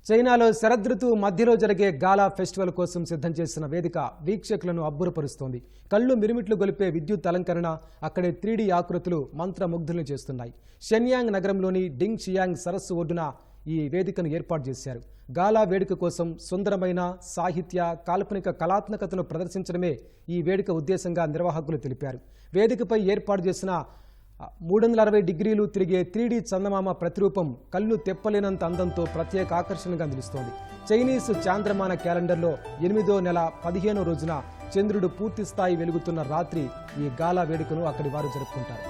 చైనాలో శరదృతువు మధ్యలో జరిగే గాలా ఫెస్టివల్ కోసం సిద్ధం చేసిన వేదిక వీక్షకులను అబ్బురపరుస్తోంది. కళ్ళు మిరుమిట్లు గొలిపే విద్యుత్ అలంకరణ, అక్కడే 3D ఆకృతులు మంత్రముగ్ధులను చేస్తున్నాయి. షెన్యాంగ్ నగరంలోని డింగ్ షియాంగ్ సరస్సు ఒడ్డున ఈ వేదికను ఏర్పాటు చేశారు. గాలా వేడుక కోసం సుందరమైన సాహిత్య, కాల్పనిక కళాత్మకతను ప్రదర్శించడమే ఈ వేడుక ఉద్దేశంగా నిర్వాహకులు తెలిపారు. వేదికపై ఏర్పాటు చేసిన 360 డిగ్రీలు తిరిగే 3D చందమామ ప్రతిరూపం కళ్ళు తెప్పలేనంత అందంతో ప్రత్యేక ఆకర్షణగా నిలుస్తోంది. చైనీస్ చాంద్రమాన క్యాలెండర్లో 8వ నెల 15వ రోజున చంద్రుడు పూర్తి స్థాయి వెలుగుతున్న రాత్రి ఈ గాలా వేడుకను అక్కడి వారు జరుపుకుంటారు.